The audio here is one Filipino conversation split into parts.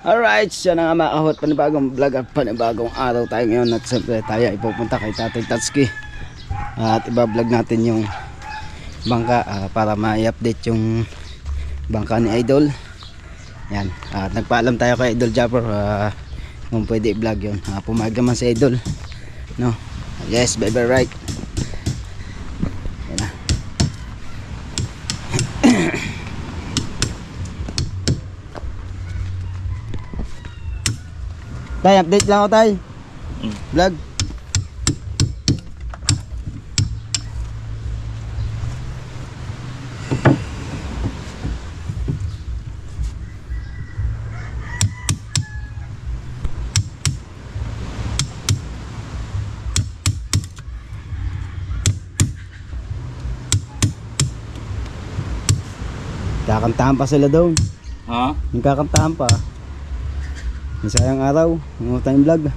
Alright, siya na nga mga kahot, panibagong vlog at panibagong araw tayo ngayon. At siyempre tayo ay pupunta kay Tatay Tatsuki at iba-vlog natin yung bangka para ma-update yung bangka ni Idol. Yan, at nagpaalam tayo kay Idol Japper kung pwede i-vlog yun. Pumayag naman si Idol, no? Yes, baby, right. Yan na. Tay, update lang ako tay. Vlog. Kakantahan pa sila doon. Ha? Yung kakantahan pa. Isayang araw, yung tayong vlog.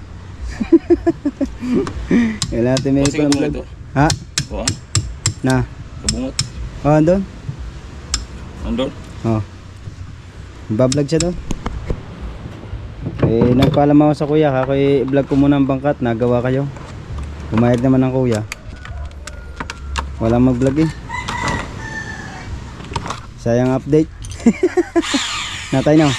Kailan natin may Kasi ipang kabungot vlog. Ha? Oo. Na? Kabungot. Oh, andun? Andon? Oh. Bablog siya doon. Eh, nagpaalam ako sa kuya, i-vlog ko muna ang bangkat, nagawa kayo. Pumayag naman ng kuya. Walang mag-vlog eh. Sayang update. Natay na.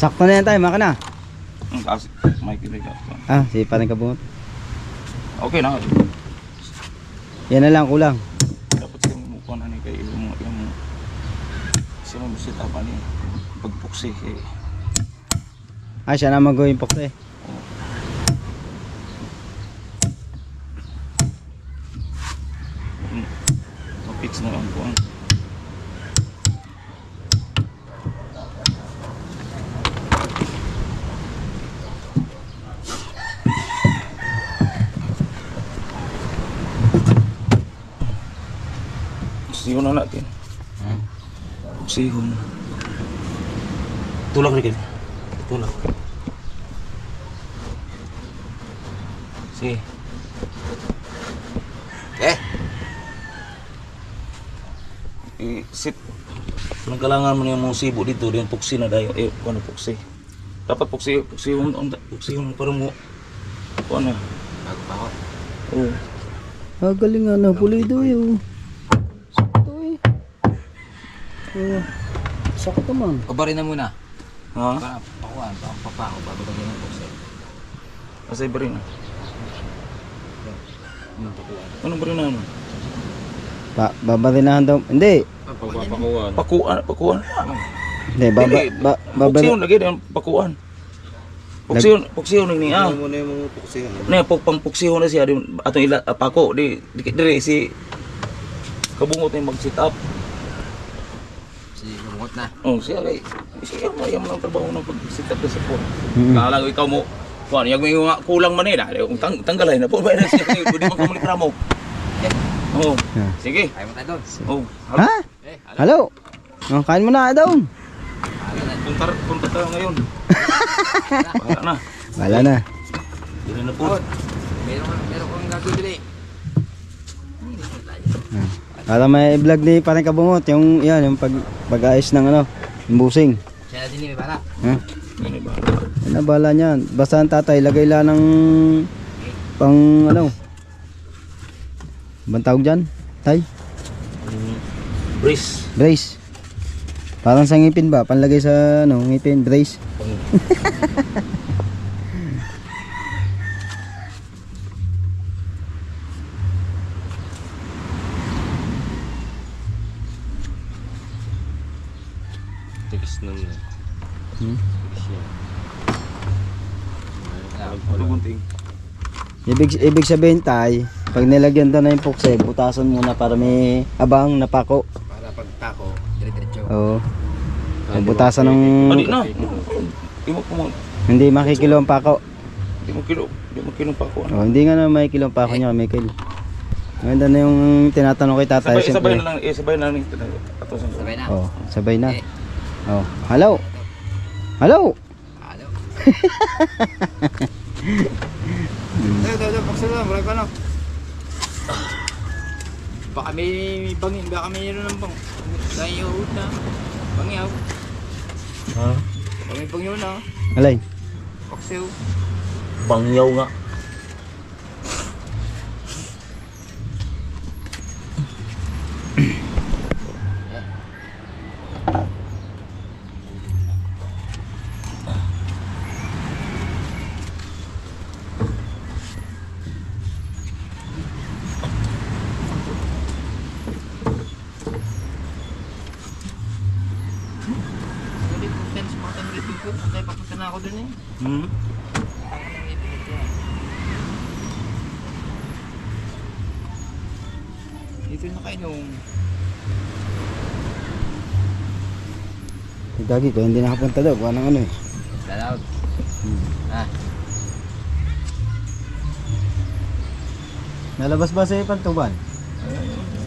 Sakto na yan tayo, maka na. Kasi may kilig ako. Ah, si parang kabungot. Okay na. Yan na lang, kulang. Dapat siya mukha na ni kay yung siya mamusita pa ni pagpuksi eh. Ah, siya na mag-going pokse. Mapix na lang po. Sihon na natin. Sihon. Tulak rin. Tulak. Sige. Sit. Anong kailangan mo na yung mga sibo dito, yung puksi na dayo. Kung ano puksi. Dapat puksihon para mo. Kung ano. Pagpahot. Oo. Ah, galing nga na, pulido yun. Sakto eh. Oh, sakto naman. Kabarin na muna. Ha? Para pakuan, papako bago lagyan ng box. Asa iba rin ah. Anong ba rin na ano? Babarinahan daw. Hindi. Pakuan. Pakuan. Hindi, Puksihon lagi din pakuan. Puksihon ni ah. Muna yung mga puksihan. Na pang puksihon na siya atong ila pako di dire si kabungot na mag-sit up. Si lumot na. Oh, siya mayam lang trabaho ng pag-sit up sa phone. Kala ko ikaw mo kuan yung mga kulang man eh tanggalay na po ba na siya di man ka reklamo. Oh. Sige. Ayaw mo tayo doon. Oh. Ha? Hello? Oh, kain mo na daw. Punta tayo ngayon. Bahala na. Wala na. Dili na po. Meron kong gagawin. Para may vlog ni parang kabungot yung yan, yung pag-ayos ng ano, yung busing. Siya na din may bala. Ha? Ano ba? Yan na bala niyan. Basta ang tatay lagay lang ng pang ano. Bang tawag dyan? Tay? Brace. Brace. Parang sa ngipin ba? Panlagay sa ano, ngipin, brace. Tigis nun. Hmm? Tigis yan. Gunting. Ibig sabihin tay, pag nilagyan daw na yung pukse, butasan muna para may abang na pako. Para pagtako, dire-diretso. Oo. Pag butasan ng Hindi na. Di mo kumo. hindi makikilo ang pako. Di mo kilo pa ako. Oh, hindi nga na makikilo ang pako niya, Michael. Maganda na yung tinatanong kay tatay. Sabay siyempre. na lang, sabay na lang. Atosan ko. Sabay na. Oh, sabay na. Eh. Oh, hello. Hello. Halo. Daw, pagsala, wala ka na. Baka may bangin, baka may meron ng bang. Tayo na. Bangyaw. Ha? Baka may bangyaw na. Alay. Paksew. Bangyaw nga. Hindi ko sense mga tanong ko. Antay papunta na ako dun eh. Hmm? Dito na kayo nung Gagi ko, hindi nakapunta daw. Kuha ng ano eh. Lalaw. Ah, Nalabas ba sa Pantuban?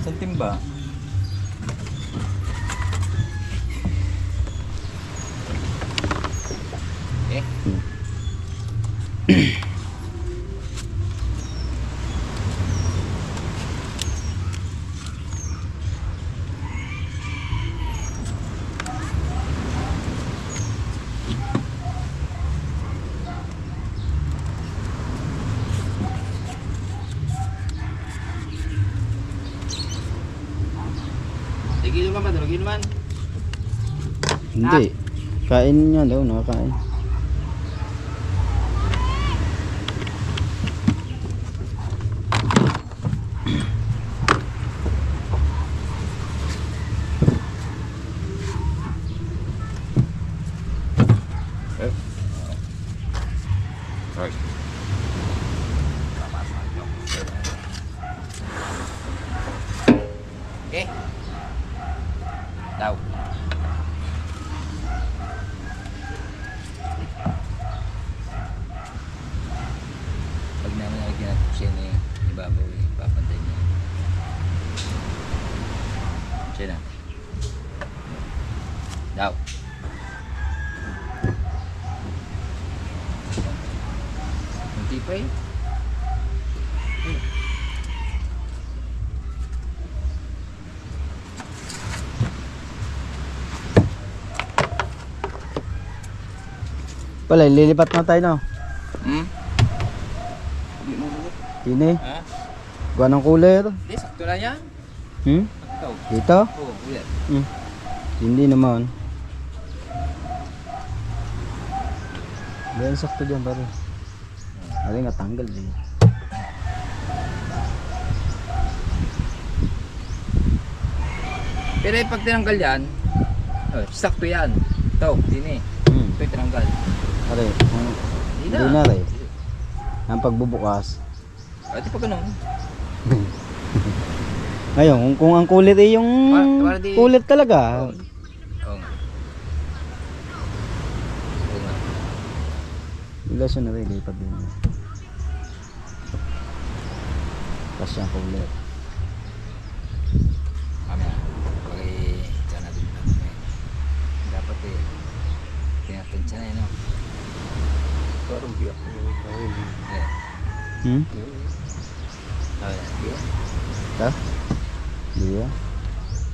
Saan timba? eh. Tigil naman ba? Tigil naman. Hindi. Kain niya daw, nakakain. Right. Okay. Daw. Pag naman nalagyan natin siya ni ibabaw eh, papantay niya. Siya na. Daw. Kunti pa eh. Pala, lilipat na tayo no. Hmm? Tini, Ha? gawa ng cooler. Hindi, sakto na yan. Hmm? Ikaw. Dito? Oo, ulit. Hmm. Hindi naman. Ganyan sakto dyan pare. Ari nga tanggal din. Pero pag tinanggal yan, oh, sakto yan. Ito, din eh. Hmm. Ito yung tinanggal. Ari, Hindi hindi na rin. Ang pagbubukas. Ito pa ganun. Ngayon, kung ang kulit eh yung Para di- kulit talaga. Oo nga. Oo nga. Bigla siya na rin, lipat din. Tapos yung kulit. Kami, pag dyan natin dapat eh, tinatansya na yun, no? Parang biyak. Yeah. Hmm? Yeah. Ito? Hindi yan.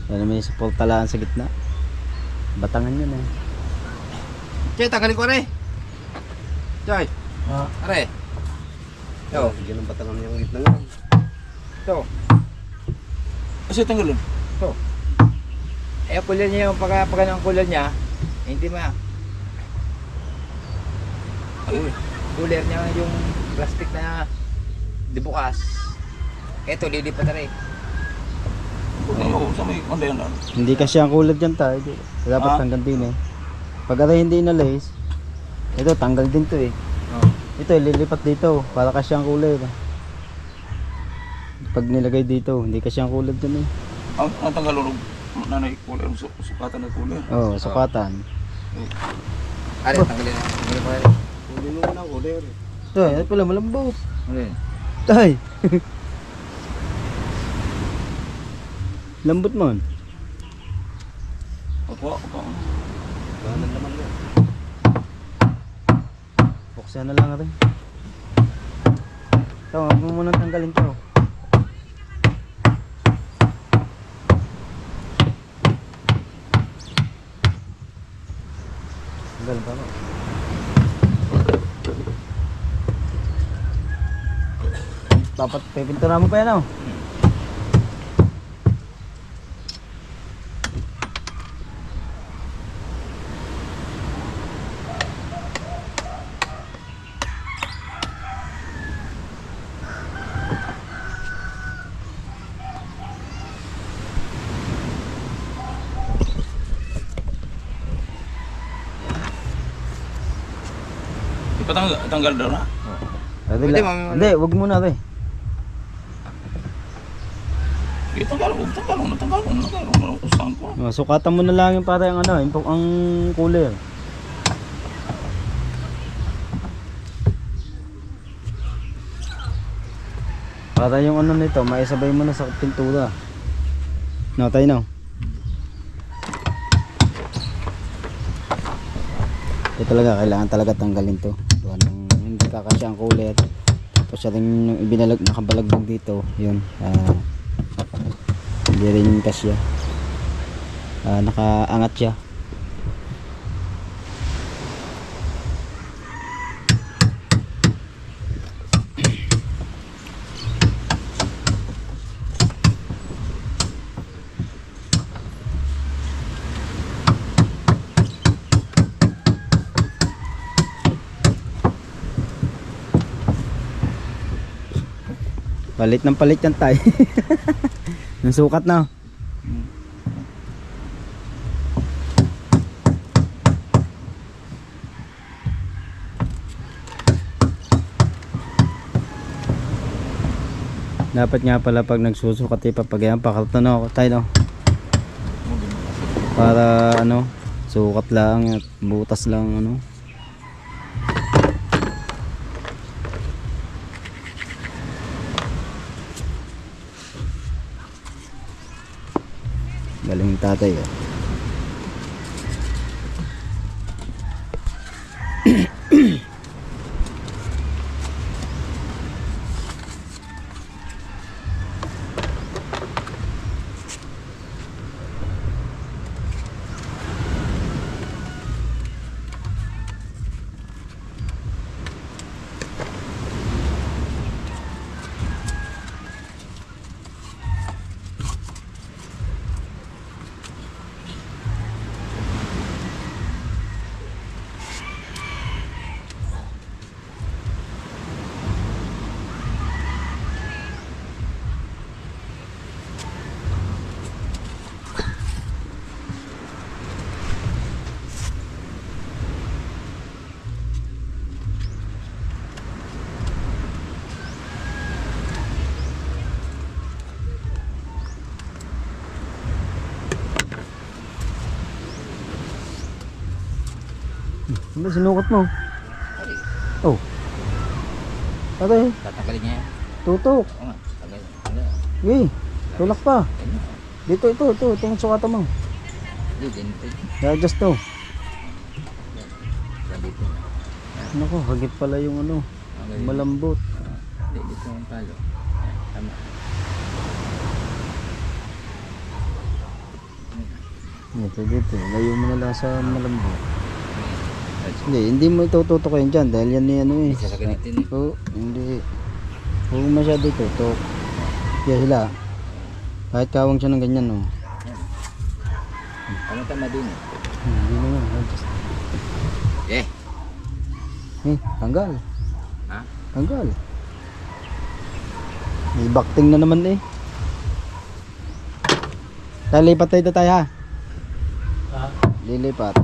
Yan may support talaan sa gitna. Batangan yun eh. Choy, tanggalin ko rin. Choy. Are. Ito. Bigyan ng batangan yung gitna nga. Ito. Kasi tanggalon. Eh, ang kulay niya yung pag ang kulay niya, eh, hindi ma. Kulay niya yung plastic na di bukas. Ito, lilipat na rin. Oo, sa may ano yan. Hindi kasi ang kulit dyan tayo. Dapat Ah? tanggal din eh. Pag aray hindi inalis, ito tanggal din to eh. Oh. Ito, ililipat dito para kasyang kulay. Pag nilagay dito, hindi kasyang kulay dyan eh. Ang tanggal ulo, nanay kulay, sukatan na kulay. Oo, sukatan. Ari, tanggalin na. Tanggalin pa rin. Kunin mo muna, kunin. Ito, yan pala malambot. Ano yun? Tay! Lambot mo. Ako. Ganan naman yan. Buksan na lang rin. Ito, huwag mo muna tanggalin to. Tanggalin pa mo. Dapat pipintura mo pa yan oh. Tanggal daw na. Hindi, hindi, wag muna rin. Tanggal mo. Usahan ko. Sukatan mo na lang yung para yung ano, yung ang cooler. Para yung ano nito, maisabay mo na sa pintura. No, tayo no. Ito talaga, kailangan talaga tanggalin to. Anong hindi kakasya ang cooler. Tapos siya rin yung nakabalagbag dito. Yun. Hindi rin kasya. Nakaangat siya. Palit ng palit yan tayo. Yung sukat na. Dapat nga pala pag nagsusukat ipapagayan pakarton ako tayo no. Para ano, sukat lang at butas lang ano. Galing tatay oh. Ano sinukat mo? Oh. Tatay, Tatanggalin niya yan. tutok. Oo nga. Tanggalin. Hey, tulak pa. Dito, itong sukatan mo. Hindi, ganito. I-adjust to. Dito. Naku, hagit pala yung ano, malambot. Hindi, dito ang palo. Tama. Dito. Layo mo na lang sa malambot. Hindi mo itututok yan dyan dahil yan ni ano eh. Isa sa ganito eh. Oo, hindi. Huwag masyado itutok. Kaya sila. Kahit kawang siya ng ganyan no. Ano tama din eh. Hindi naman. Adjust. Tanggal. Ha? Tanggal. May bakting na naman eh. Lilipat tayo ha. Lilipat.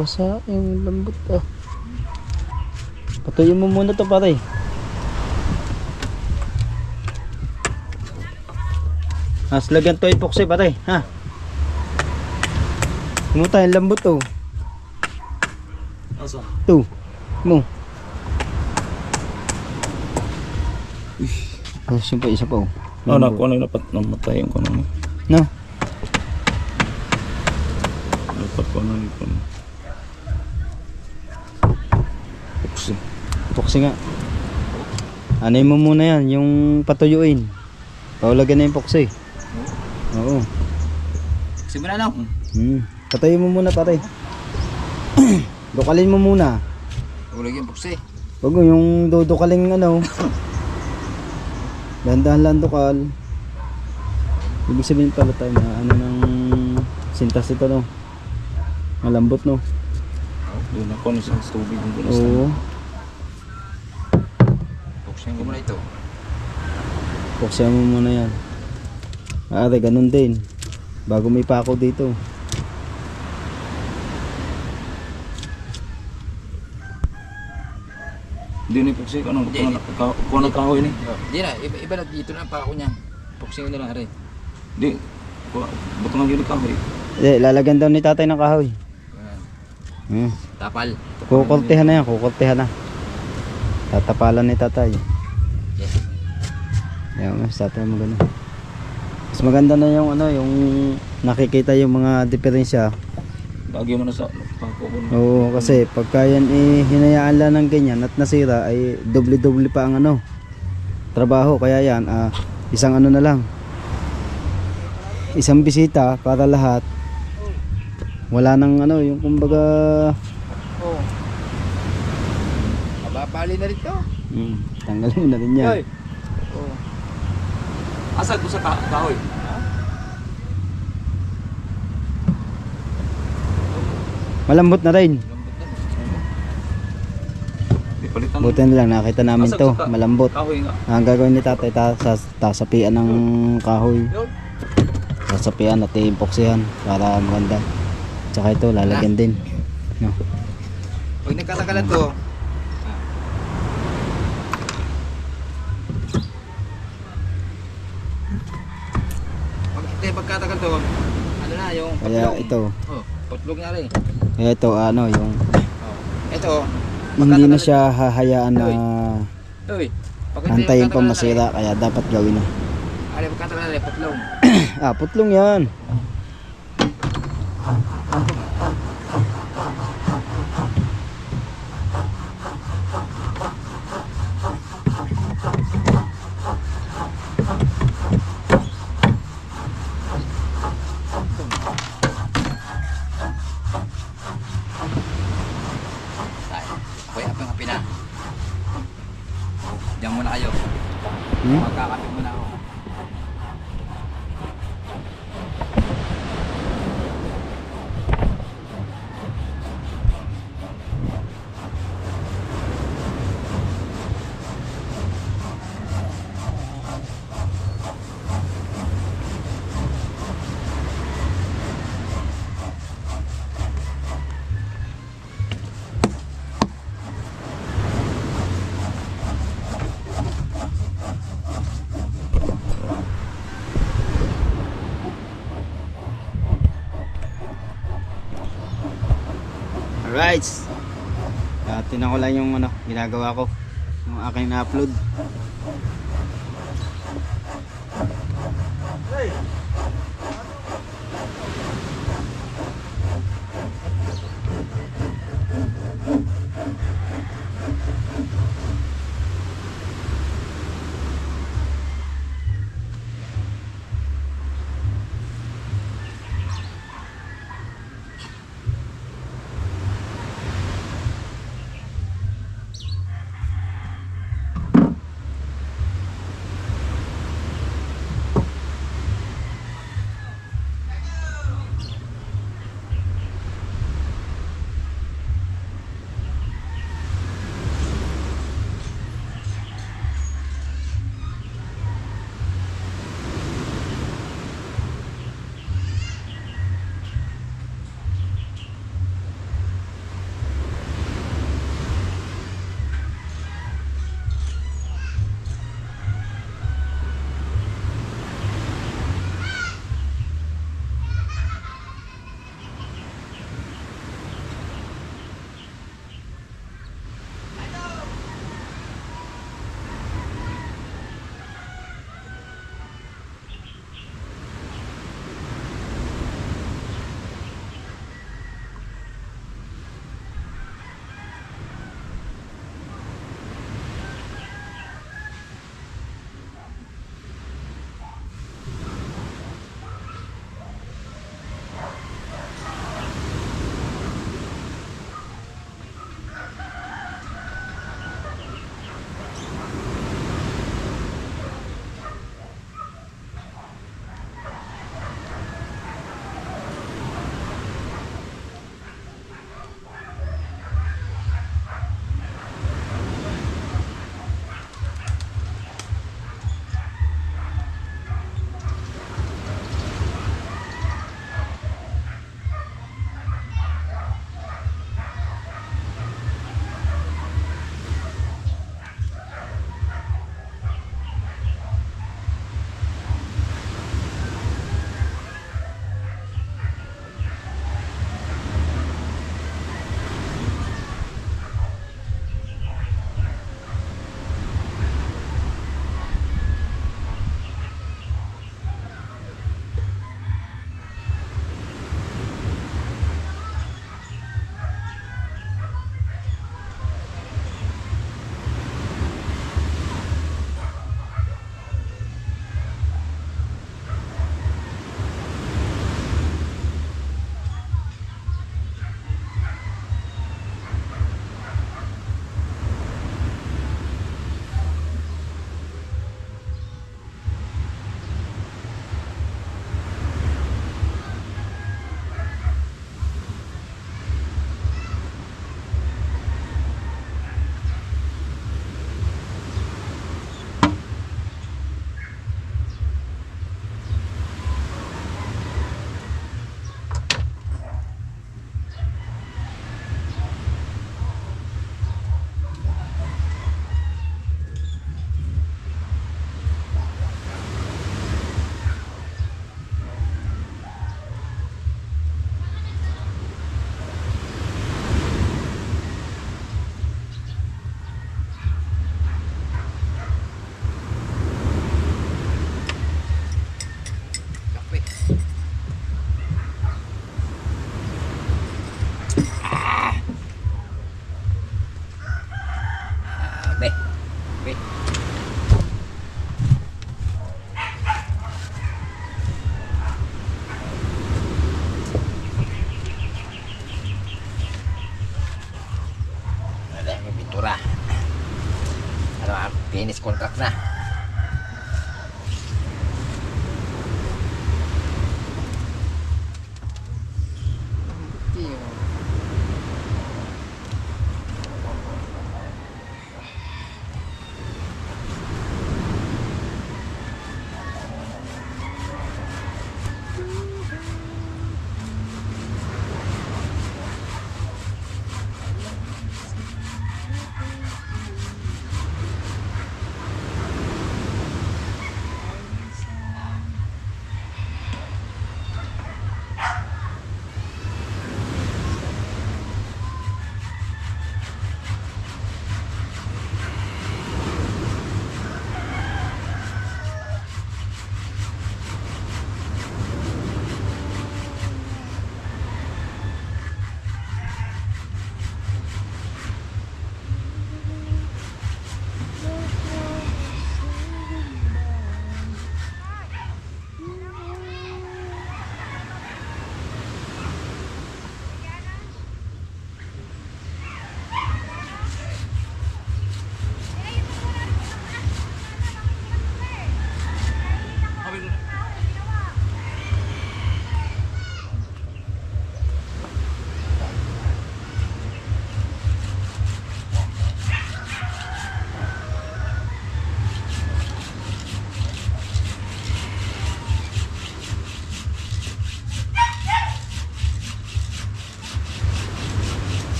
Basa yung lambot ah. Patuyin mo muna to pare. Lagyan to epoxy pare, ha? Kumuta yung lambot to. Asa? To. Mo. Yung pa isa pa oh. Ano ko ano dapat namatay ko ano. No. Dapat ko ano ito. Epoxy. Epoxy nga. Anay mo muna yan, yung patuyuin. Paulagyan na yung epoxy. Oo. Simula na. Patayin mo muna pare. Dukalin mo muna. Ulag yung puksi. Wag mo yung dudukaling ano. Dahan-dahan lang dukal. Ibig sabihin pala tayo na ano ng sintas ito no. Malambot no. Doon ako ni sa tubig doon. Oo. Puksi ko muna ito. Buksan mo muna yan. Ate, ganun din. Bago may pako dito. Hindi ni Puksi ano ko na kahoy ni. Hindi na, iba na dito na pa ako niya. Puksi ko na lang rin. Di buto nga yun kahoy. Hindi, lalagyan daw ni tatay ng kahoy. Tapal. Kukultihan na yan, kukultihan na. Tatapalan ni tatay. Yes. Yan, mas tatay mo ganun. Mas maganda na yung ano, yung nakikita yung mga diferensya. Lagi mo na sa pako ko. Oo, kasi pagka yan hinayaan lang ng ganyan at nasira ay doble-doble pa ang ano trabaho. Kaya yan, isang ano na lang, isang bisita para lahat. Wala nang ano, yung kumbaga Oo. Mababali na rin to. tanggalin mo na rin yan. Oo. Asa ko sa kahoy. Malambot na rin. Di palitan. Buti na lang nakita namin Asag to, sa malambot. Kahoy nga. Ang gagawin ni tatay, tasapian ng kahoy. Sasapian at iimpoksihan para maganda. Tsaka ito lalagyan din. No. Pag nagkatagalan to, pagkatagal to, ano na yung Kaya patlong. ito, Putlog na rin. kaya ito ano yung Ito, hindi na siya hahayaan na Uy, antayin pa masira, kaya dapat gawin na. Ano pagkatagal na rin, putlong. Putlong yan. Ako'y apeng-api na. Diyan muna kayo. Hmm? Magkakapi muna ako. Alright. Tinan ko lang yung ano, ginagawa ko. Yung aking na-upload. contract na.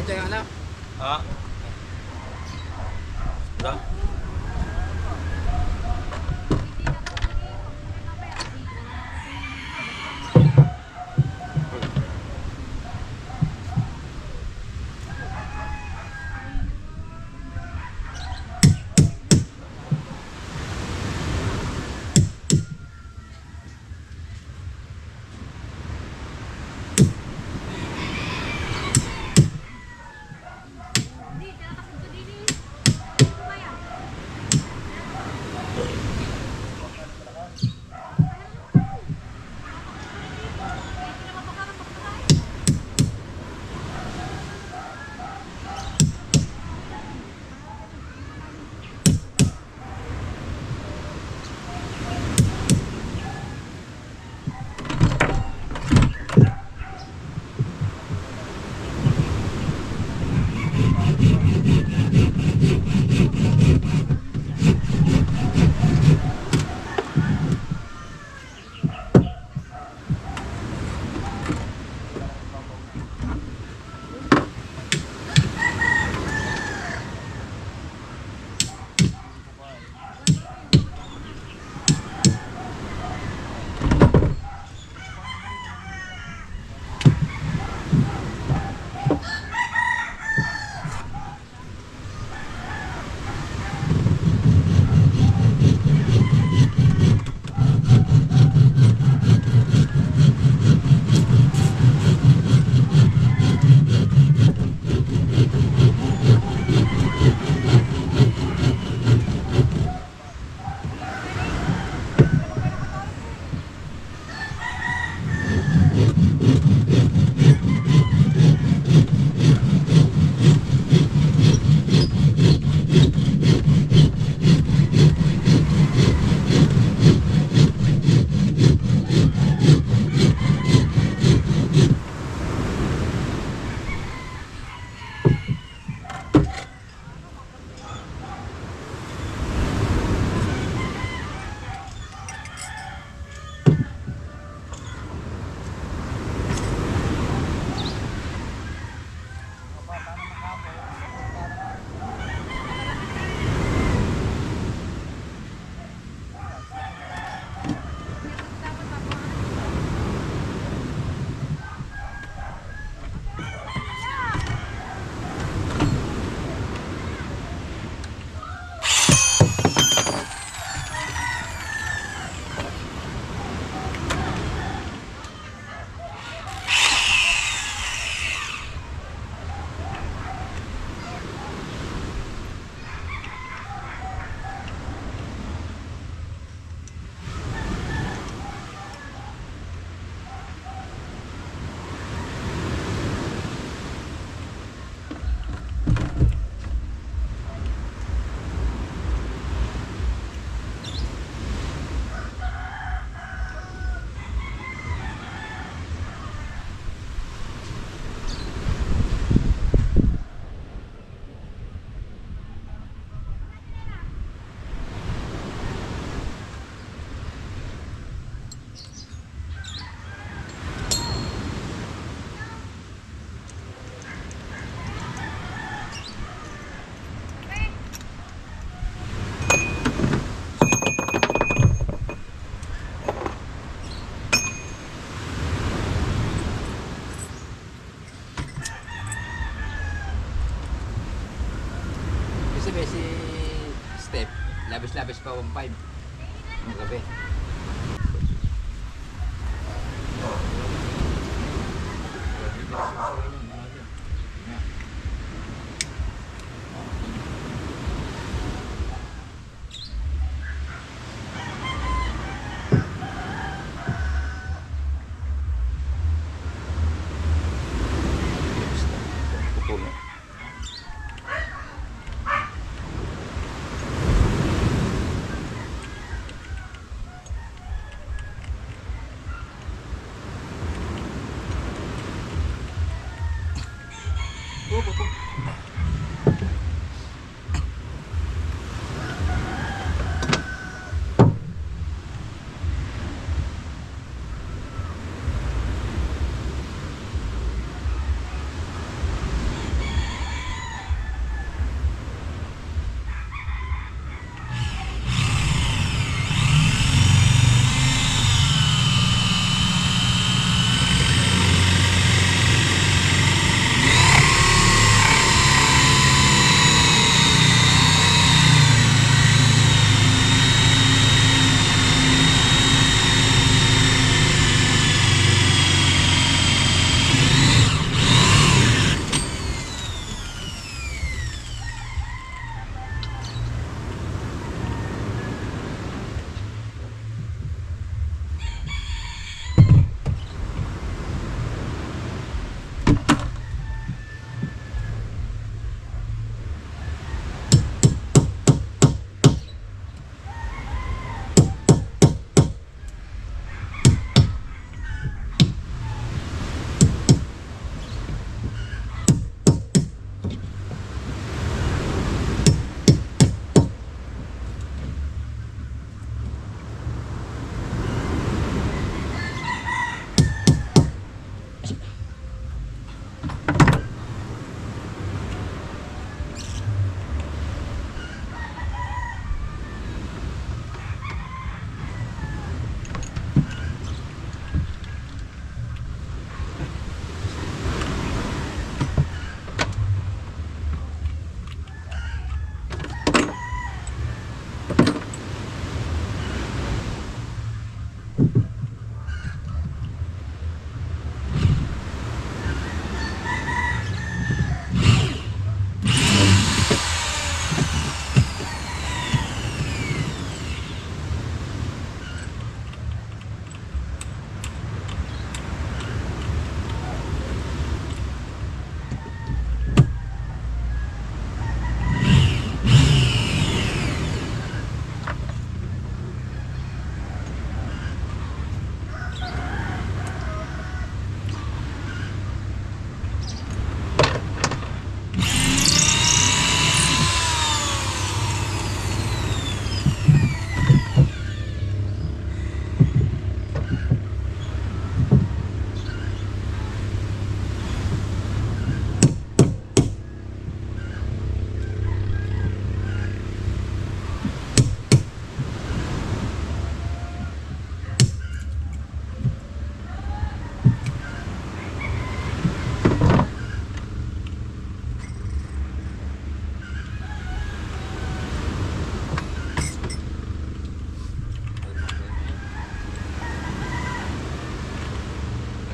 Diretso yung ano? Ha? Da? labis pa 1.5. Ang gabi. Pupuno.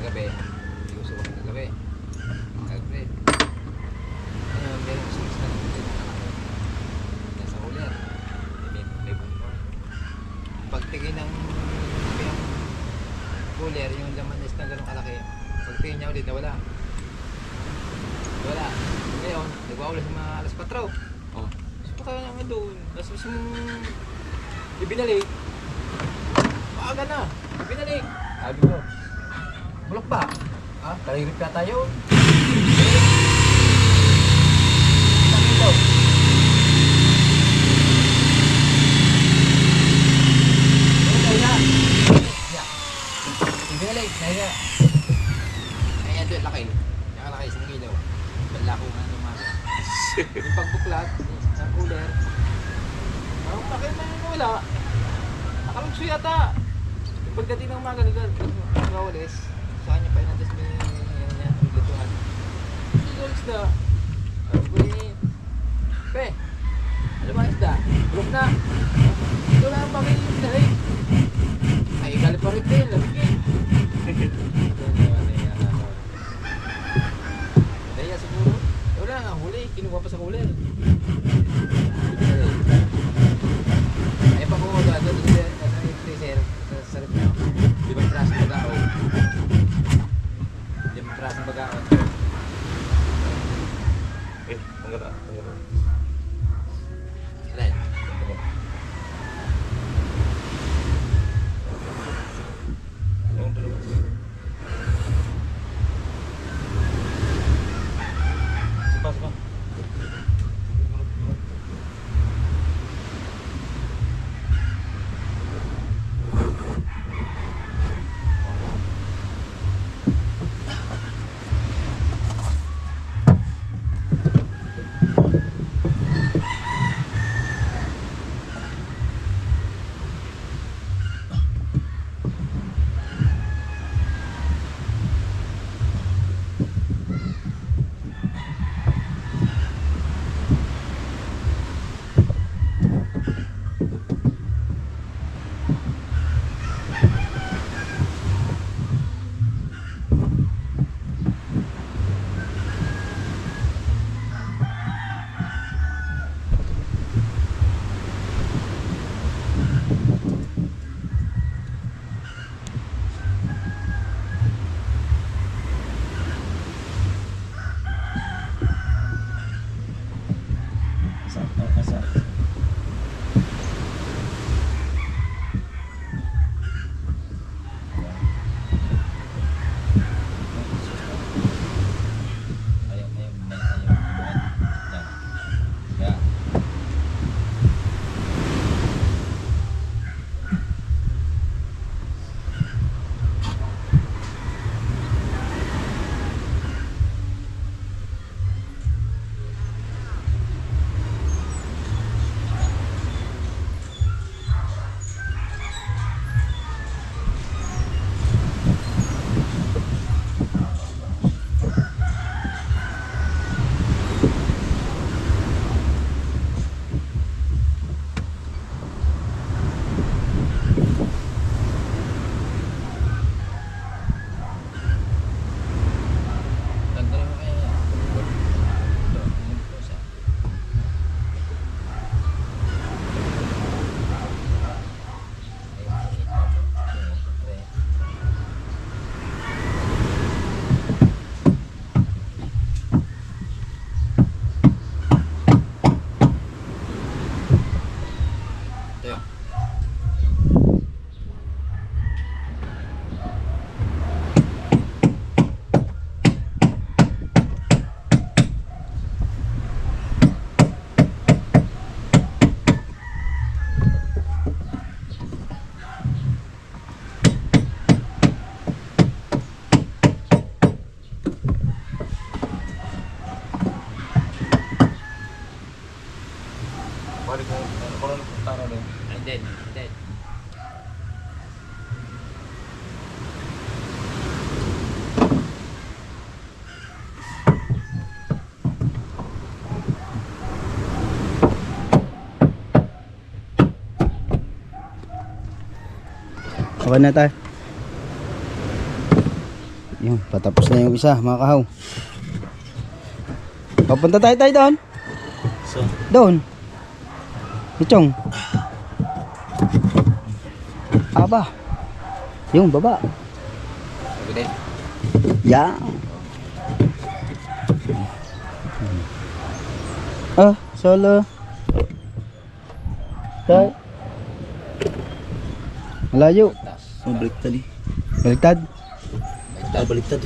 Kagabi, hindi ko sumakit kagabi. Kagabi. Ano, meron ko sa nasa ulit. May bumbo. Pagtingin ng cooler, yung laman is na ganun kalaki. Pagtingin niya ulit, nawala. Wala. Ngayon, nagwawala sa mga alas 4. Oh. So, baka naman doon. Tapos mismo ibinalik. Maaga na. Ibinalik. Sabi ko, bulok ba? Ha? Kalirip ka tayo. Sabi ko. Ibinalik. Nahiya. Nahiya doon, laki. Nakalaki sa ilaw. Balako nga naman. Yung pagbuklat ng cooler. Ang bakit na yun wala? Nakalagso yata. Yung pagdating ng umaga, nagwawalis. Sa kanya pa inadas may lutuan. Hindi ko na. Pe, Ano ba isda? Bulok na. Ito na ang bagay yung dahil. Ay, galit pa rin din. Lamigin. Daya siguro. Wala nga, huli. Kinuha pa sa huli. Ay, pag umaga doon sa freezer, sa rep nyo. 5 praso bagao. 5 praso bagao. Ang ganda. Ilan? Ang dalawa. Sipa. Balik mo, parang tara na. Hindi. Okay na tayo. Yun, patapos na yung isa mga kahaw. Papunta tayo doon. So, Doon. Ichong. Aba. Yung baba. Sabi din. Ya. Ah, solo. Tayo. Malayo. baliktad eh. Baliktad. Baliktad.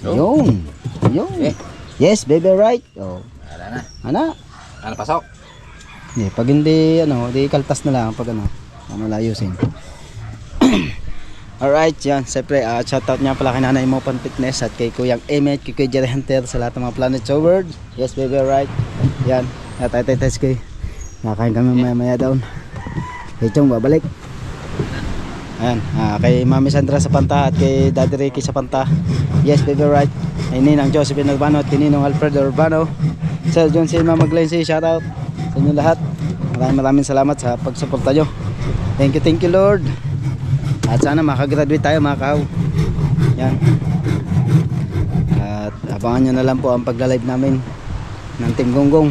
Yung. Yes, baby, right. Oh. Wala na. Ana. Ano pasok? Hindi, pag hindi di kaltas na lang pag layusin. Alright, yan. Siyempre, shoutout niya pala kay Nanay Mopan Fitness at kay Kuyang Emmett, kay Kuya Jerry Hunter sa lahat ng mga planets of world. Yes, baby, right. Yan. At tayo test kay. Nakain kami maya down. Kay Chong, babalik. Ayan, kay Mami Sandra sa Panta at kay Daddy Ricky sa Panta. Yes, baby right. Kay Ninang Josephine Urbano at kay Ninong Alfredo Urbano. Sir John Silma Maglensi, shoutout sa inyo lahat. Maraming salamat sa pagsuporta nyo. Thank you Lord. At sana makagraduate tayo mga kahaw. Yan. At abangan nyo na lang po ang pagla-live namin ng Team Gonggong.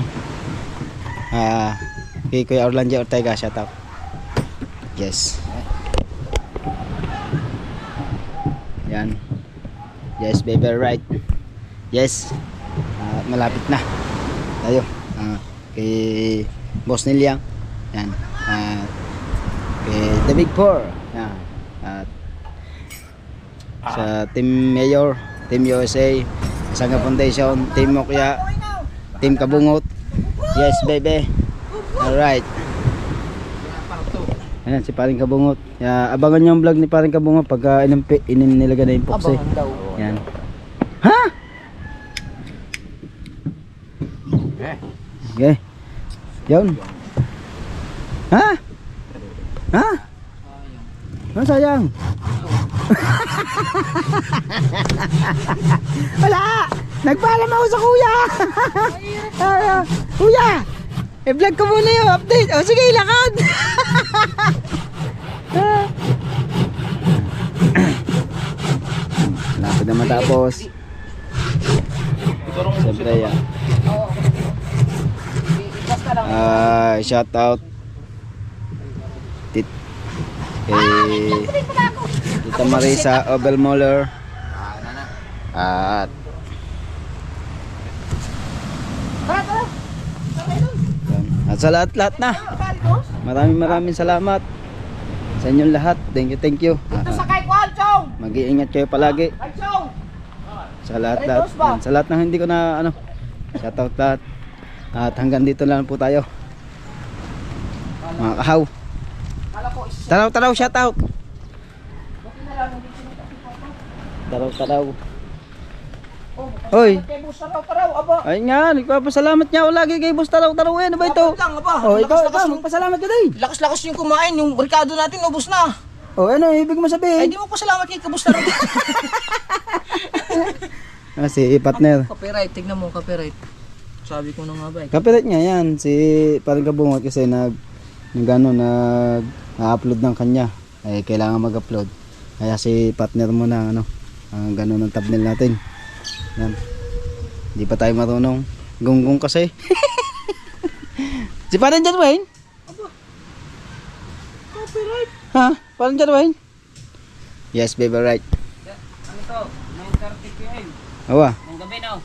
Kay Kuya Orlando Ortega, shoutout. Yes. Yan. Yes, baby right. Yes. Malapit na tayo. Kay Boss Niliang. Yan. Kay The Big Four. Yan. At sa Team Mayor, Team USA, Sangga Foundation, Team Mokya, Team Kabungot. Yes, baby. Alright. Ayan, si Paring Kabungot. Abangan nyo ang vlog ni Paring Kabungot pagka nilagay na yung pox eh. Yan. Ha? Okay. Yun. Ha? Ha? Ano sayang? Wala! Nagpaalam ako sa kuya! Kuya! I-vlog ko muna yung update. O sige, lakad! Lapit na matapos. Siyempre yan. Shout out kay Tita Marisa Obelmoller at sa lahat na maraming salamat sa inyong lahat. Thank you. Mag-iingat kayo palagi sa lahat. Sa lahat ng hindi ko na shout out lahat. At hanggang dito lang po tayo mga kahaw. Taraw shout out. Taraw. Hoy. Ay nga, nagpapasalamat niya ako lagi kay Boss Taraw. Ano ba ito? Oh, ikaw magpasalamat ka din. Lakas-lakas yung kumain, yung barkado natin ubos na. Oh, ano ibig mo sabihin? Ay di mo pasalamat kay Boss Taraw. Si partner. Copyright, tignan mo copyright. Sabi ko na nga ba eh. Copyright niya yan. Si Paring Kabungot kasi nag-upload ng kanya. Ay kailangan mag-upload. Kaya si partner mo na ang gano'n ang thumbnail natin. Yan. Hindi pa tayo marunong. Gonggong kasi. Si Paring John Wayne? Copyright. Ha? Paring John Wayne? Yes, baby right. Ano to? 9:30 PM. Awa. Ng gabi na.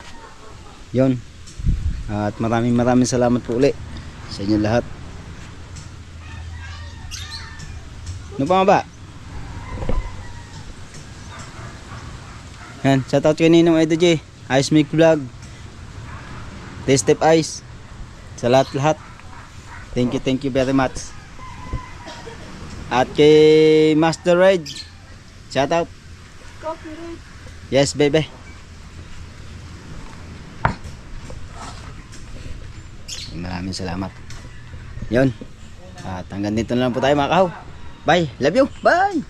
Yon. At maraming salamat po uli sa inyo lahat. Ano pa nga ba? Yan, shoutout kay Ninong Edo J, Ice Make Vlog, Taste Step Ice, sa lahat. Thank you very much. At kay Master Ride, shoutout. Yes, baby. Maraming salamat. Yon. At hanggang dito na lang po tayo mga kahaw. Bye. Love you. Bye.